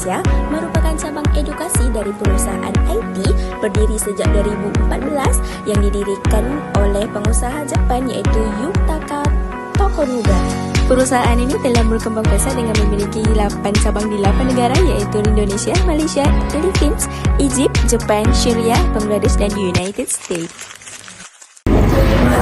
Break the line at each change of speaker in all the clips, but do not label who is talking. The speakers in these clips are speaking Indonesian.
Indonesia merupakan cabang edukasi dari perusahaan IT berdiri sejak 2014 yang didirikan oleh pengusaha Jepang iaitu Yutaka Tokunaga. Perusahaan ini telah berkembang pesat dengan memiliki 8 cabang di 8 negara iaitu Indonesia, Malaysia, Philippines, Egypt, Jepang, Syria, Bangladesh, dan United States.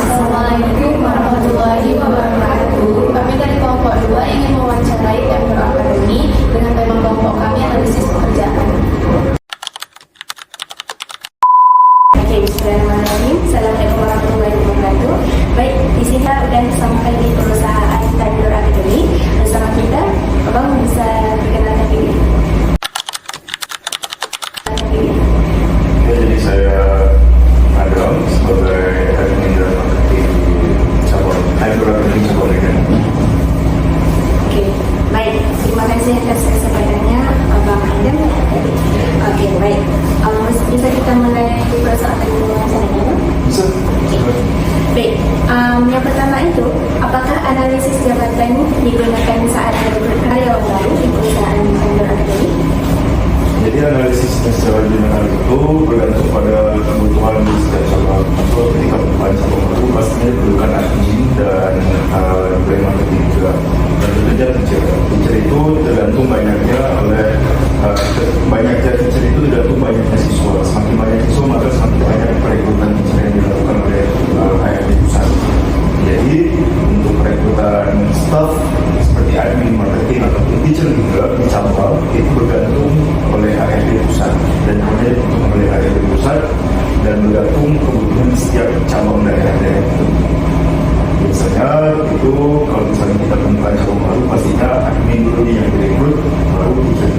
Assalamualaikum warahmatullahi wabarakatuh. Kami dari kelompok 2 ingin mewawancarai Temur Academy dengan tema kelompok kami analisis pekerjaan. Oke, bismillahirrahmanirrahim. Assalamualaikum warahmatullahi wabarakatuh. Baik, di sini sudah sampai di perusahaan Temur Academy bersama kita. Abang bisa perkenalkan diri.
Jadi saya Adam sebagai admin dan marketing cabang Temur Academy cabang Medan.
Oke, baik. Terima kasih atas kesabarannya, Abang Adam. Oke, baik. Bisa kita mulai persoalan wawancaranya?
Bisa?
Baik. Yang pertama itu, apakah analisis jabatan digunakan saat merekrut karyawan baru di perusahaan Temur Academy?
Jadi analisis secara general itu bergantung pada kebutuhan di setiap cabang. Atau ketika kebutuhan cabang baru pastinya diperlukan admin dan brand marketing juga. Dan tentu saja teacher itu tergantung banyaknya teacher itu tergantung banyaknya siswa. Semakin banyak siswa maka semakin banyak perekrutan teacher yang dilakukan oleh HRD pusat. Jadi untuk perekrutan staff seperti admin, marketing ataupun teacher juga di cabang itu bergantung oleh HRD pusat dan kemudian oleh HRD pusat dan bergantung kebutuhan setiap cabang daerah-daerah itu. Biasanya itu kalau misalnya kita temukan cabang baru pastinya admin dulu yang direkrut baru teacher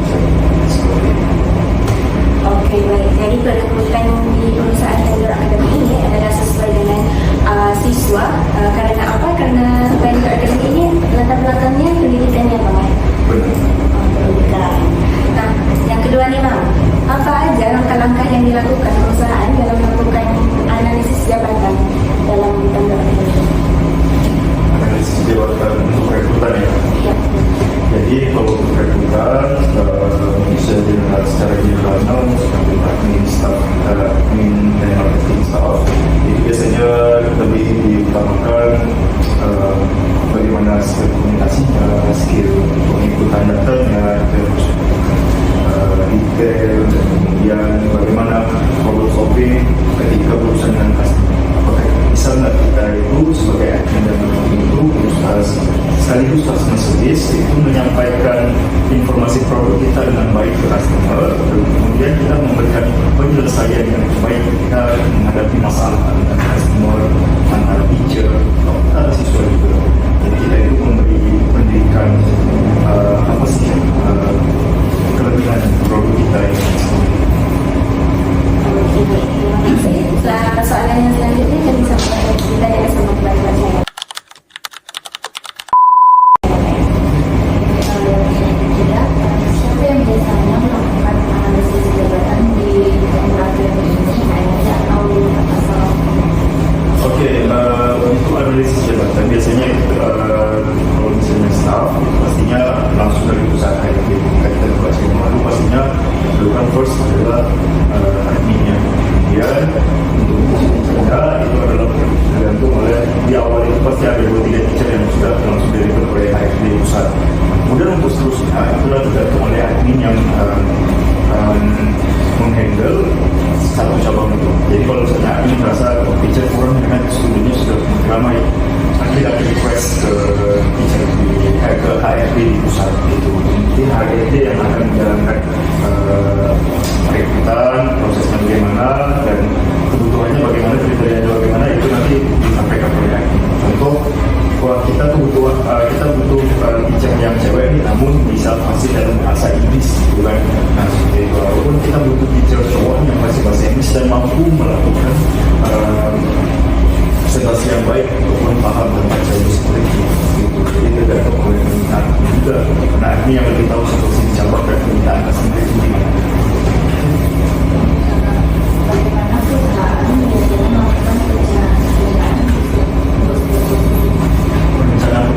seperti itu.
Oke, baik. Jadi perekrutan di perusahaan Temur Academy ini adalah sesuai dengan siswa. Karena apa? Karena Temur Academy ini latar belakangnya pendidikannya, Bang.
Benar.
Pendidikan. Nah, yang kedua nih, Bang. Apa aja langkah-langkah yang dilakukan perusahaan dalam melakukan analisis jabatan dalam Temur Academy?
Analisis jabatan untuk perekrutan ya.
Ya.
Jadi kalau untuk perekrutan bisa dilihat secara general seperti admin staff, admin dan marketing staff itu biasanya lebih diutamakan bagaimana skill komunikasinya, skill pengikutan datanya, terus detail dan kemudian bagaimana problem solving ketika berurusan dengan customer. Apakah bisa nggak kita itu sebagai admin dan marketing itu sekaligus customer service itu menyampaikan informasi produk kita dengan baik ke customer dan kemudian kita memberikan penyelesaian yang baik ketika menghadapi masalah dengan customer, antara teacher atau antara siswa juga. Jadi kita itu memberi pendidikan apa sih kelebihan produk kita ini.
Oke, baik. Terima kasih. Soalan yang selanjutnya akan disampaikan kita dari sama pelajar saya. Siapa yang biasanya melakukan analisis jabatan di Temur Academy ini? Kayaknya atau asal?
Oke, untuk analisis jabatan biasanya kalau misalnya staff pastinya langsung dari perusahaan HRD. Kita buat yang baru pastinya dilakukan first adalah adminnya. Kemudian untuk teacher itu adalah tergantung oleh di awal itu pasti ada 2-3 teacher yang sudah langsung direkrut oleh HRD pusat. Kemudian untuk seterusnya itulah tergantung oleh admin yang menghandle satu cabang itu. Jadi kalau misalnya admin merasa teacher kurang dengan studinya sudah ramai, nanti kita request ke teacher ke HRD di pusat itu. Mungkin HRD yang akan menjalankan perekrutan, prosesnya bagaimana dan kebutuhannya bagaimana, kriterianya bagaimana itu nanti disampaikan oleh admin. Contoh, wah kita butuh teacher yang cewek nih, namun bisa fasih dalam bahasa Inggris, gitu kan? Nah, seperti itu. Walaupun kita butuh teacher cowok yang fasih bahasa Inggris dan mampu melakukan presentasi yang baik ataupun paham tentang Chinese politik, gitu. Jadi tergantung oleh permintaan juga, karena admin yang lebih tahu situasi di cabang dan permintaan customer itu gimana.
Bagaimana perusahaan biasanya melakukan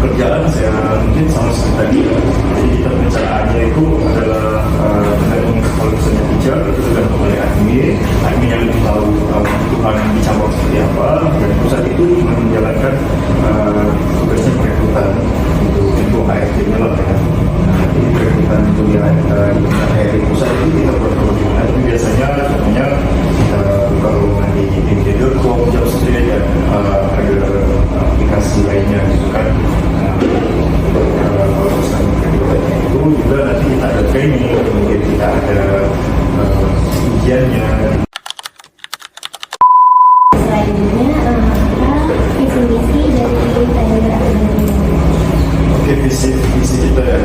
pekerjaan saya mungkin sama seperti tadi ya. Jadi kita perencanaannya itu adalah penelitiannya.
Selanjutnya, apa visi misi dari tender akademi?
Oke, visi kita ya.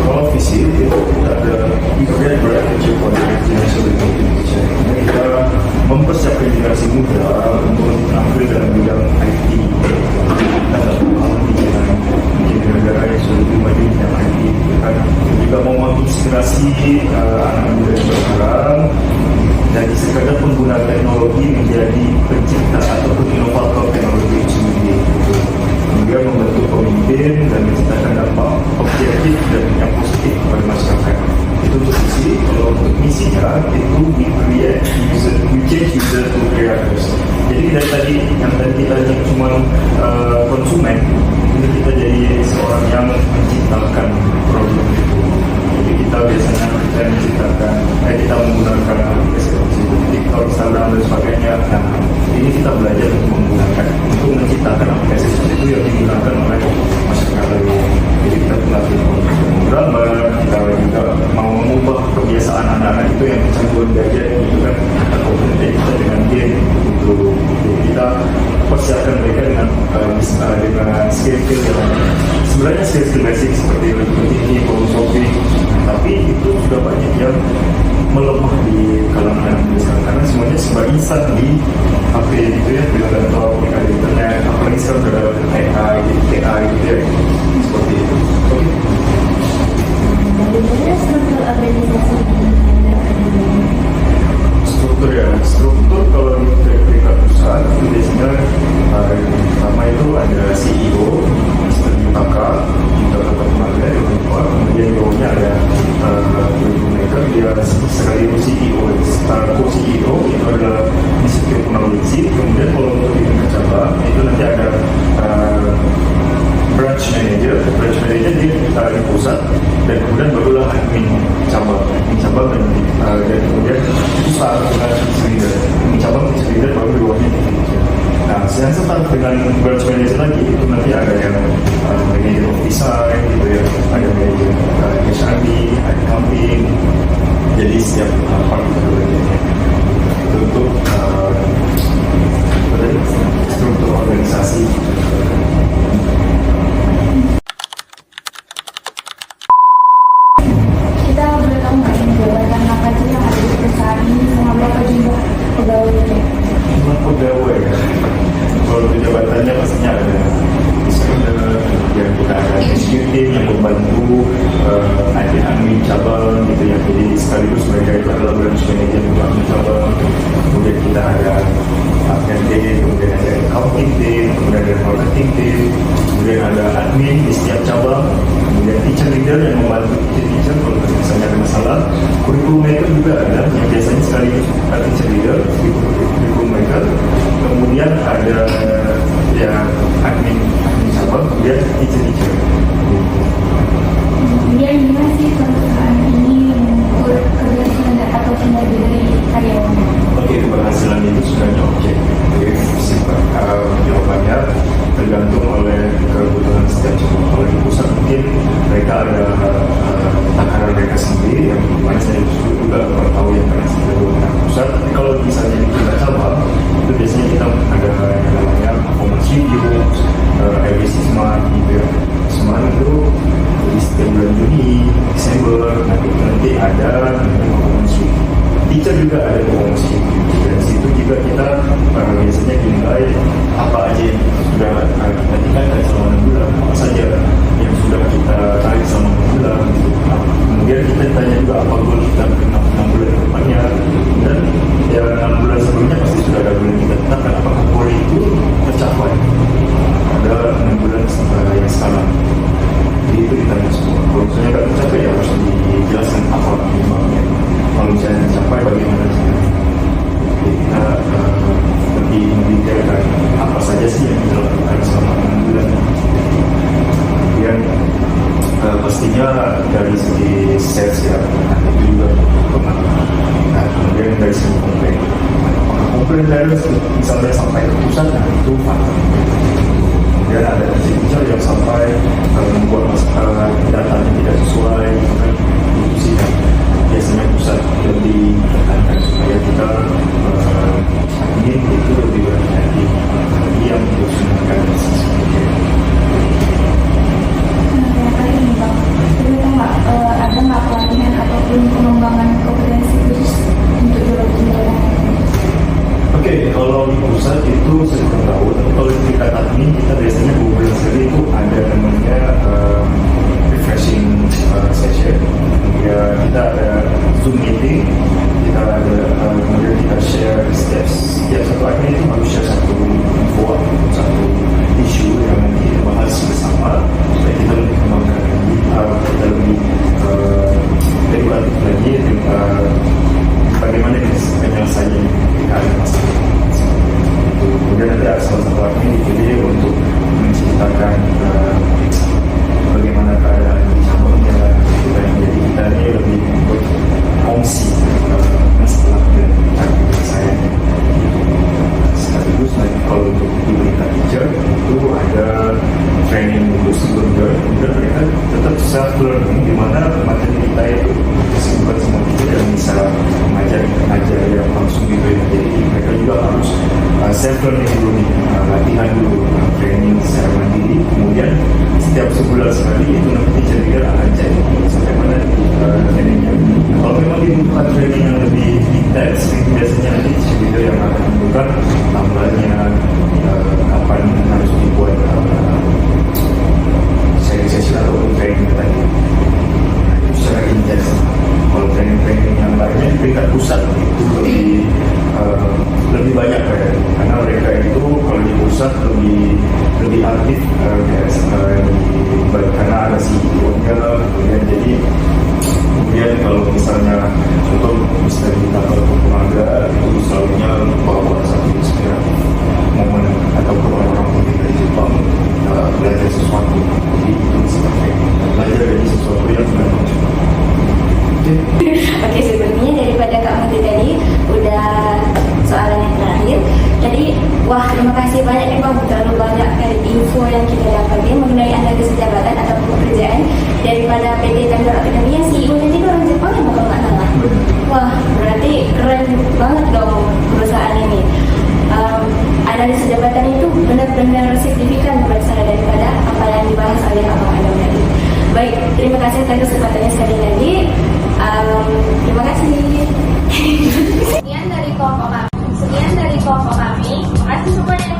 Kalau visi itu kita ada event berarti generation Indonesia. Kita mempersiapkan generasi muda untuk tampil dalam bidang IT. Kita menjadi negara yang sudah lebih maju di bidang IT. Kan juga mau menginspirasi anak muda yang sekarang dari sekadar pengguna teknologi menjadi pencipta ataupun inovator teknologi itu sendiri. Kemudian membentuk pemimpin dan menciptakan dampak objektif dan yang positif kepada masyarakat. Itu untuk visi. Kalau untuk misinya itu we change user to creators. Jadi dari tadi yang tadi kita cuma konsumen, ini kita jadi seorang yang menciptakan produk itu. Jadi kita biasanya kita menciptakan, kita menggunakan aplikasi TikTok, Instagram dan sebagainya. Nah, ini kita belajar untuk menciptakan aplikasi seperti itu yang digunakan oleh masyarakat lain. Jadi kita melatih programmer, kita juga mau mengubah kebiasaan anak-anak itu yang kecanduan gadget gitu kan, atau kita dengan game gitu. Jadi kita persiapkan mereka dengan skill-skill yang sebenarnya skill-skill basic seperti ini, problem solving, tapi itu sudah banyak yang melemah di kalangan anak muda karena semuanya serba instan di HP gitu ya, di laptop, di internet, apalagi sekarang sudah ada AI gitu ya, seperti itu. Oke.
Bagaimana struktur organisasi di tender akademi?
Struktur kalau di peringkat perusahaan itu biasanya yang pertama itu ada CEO, Mr. Yutaka, kemudian bawahnya ada maker, dia sekaligus CEO, co-CEO itu adalah disiplin peneliti. Kemudian kalau untuk di tingkat cabang itu nanti ada branch manager dia di pusat, dan kemudian barulah admin cabang dan kemudian itu setara dengan leader. Admin cabang leader baru di bawahnya manager. Nah, yang setara dengan branch manager lagi itu nanti ada yang manager of design gitu ya, ada manager HRD, ada campaign. Jadi setiap part itu bagiannya. Itu untuk struktur organisasi.
Kita boleh tahu nggak ini jabatan apa aja yang ada di perusahaan ini sama berapa jumlah pegawainya?
Jumlah pegawai ya. Kalau untuk jabatannya pastinya ada yang kita ada executive yang membantu admin cabang gitu ya. Jadi sekaligus mereka itu adalah branch manager untuk admin cabang. Kemudian kita ada R&D, kemudian ada accounting team, kemudian ada marketing team, kemudian ada admin di setiap cabang, kemudian teacher leader yang membantu teacher kalau misalnya ada masalah. Curriculum maker juga ada yang biasanya sekaligus teacher leader, curriculum maker. Kemudian ada ya admin cabang, kemudian teacher.
Kemudian gimana sih perusahaan ini mengukur keberhasilan atau kinerja dari karyawannya?
Oke, keberhasilan itu sebenarnya objektif. Jawabannya tergantung oleh kebutuhan setiap cabang. Kalau di pusat mungkin mereka ada takaran mereka sendiri yang mana saya juga tahu yang karena sendiri pusat. Tapi kalau misalnya di tingkat cabang itu biasanya kita ada yang namanya performance review, every 6 months gitu ya. Semuanya itu di setiap bulan Juni, Desember, nanti ada performance review. Teacher juga ada performance review. Dan situ juga kita biasanya dinilai apa aja yang sudah kita tingkatkan selama 6 bulan, apa saja yang sudah kita tarik selama 6 bulan gitu. Kemudian kita tanya juga apa goal kita ke 6 bulan ke depannya, dan ya 6 bulan sebelumnya pasti sudah ada bulan kita tetapkan apakah goal itu tercapai ada 6 bulan yang sekarang. Jadi itu ditanya semua. Kalau misalnya nggak tercapai ya harus dijelaskan apa penyebabnya. Kalau misalnya tercapai bagaimana caranya. Jadi kita lebih mendetailkan apa saja sih yang kita lakukan selama 6 bulan. Kemudian pastinya dari segi sales ya, itu juga pengalaman. Nah, kemudian dari segi komplain. Komplain dari misalnya sampai ke pusat, nah itu fakta. Kemudian ada user yang sampai membuat masalah datanya tidak sesuai, itu sih biasanya pusat lebih tekankan. di pusat itu setiap tahun, tapi kalau di tingkat admin kita biasanya 2 bulan sekali itu ada namanya refreshing session. Ya, kita ada Zoom meeting, kita ada kemudian kita share setiap satu admin itu harus share satu info atau satu isu yang nanti kita bahas bersama supaya kita lebih kembangkan lagi, kita lebih regulatif lagi bagaimana penyelesaian masalah. Kemudian ada salah satu admin dipilih untuk menceritakan bagaimana keadaan di cabangnya, supaya menjadi kita ini lebih berfungsi masalah dan penyelesaiannya. Sekaligus nanti kalau untuk diberita teacher itu ada training untuk sebelumnya, kemudian mereka tetap self learning di mana materi kita itu bukan semua teacher yang bisa mengajar yang langsung gitu. Jadi mereka juga harus self learning dulu nih, latihan dulu, training secara mandiri. Kemudian setiap sebulan sekali itu nanti teacher leader akan cek sampai mana trainingnya. Kalau memang dibutuhkan training yang lebih intens, itu biasanya nanti teacher leader yang akan menentukan tambahnya kapan harus dibuat sesi atau training tadi. Itu secara intens. Kalau training yang lainnya di tingkat pusat itu lebih banyak karena mereka itu kalau di pusat lebih aktif karena ada CEO-nya, kemudian kalau misalnya contoh bisa ditambah tenaga itu selalunya bawa satu inspiratif momen atau orang-orang penting dari Jepang belajar sesuatu, jadi itu seperti belajar dari sesuatu yang memang
Oke, sebenarnya daripada Kak Menteri tadi udah soalan yang terakhir. Jadi, terima kasih banyak nih Pak, terlalu banyak dari info yang kita dapatkan mengenai analisis jabatan atau pekerjaan daripada PT Tanjung Akademi yang CEO-nya itu orang Jepang yang bukan nggak salah. Berarti keren banget dong perusahaan ini. Analisis jabatan itu benar-benar signifikan berdasarkan daripada apa yang dibahas oleh Abang Adam tadi. Baik, terima kasih atas kesempatannya sekali lagi. Terima kasih.
Sekian dari kelompok kami. Terima kasih semuanya.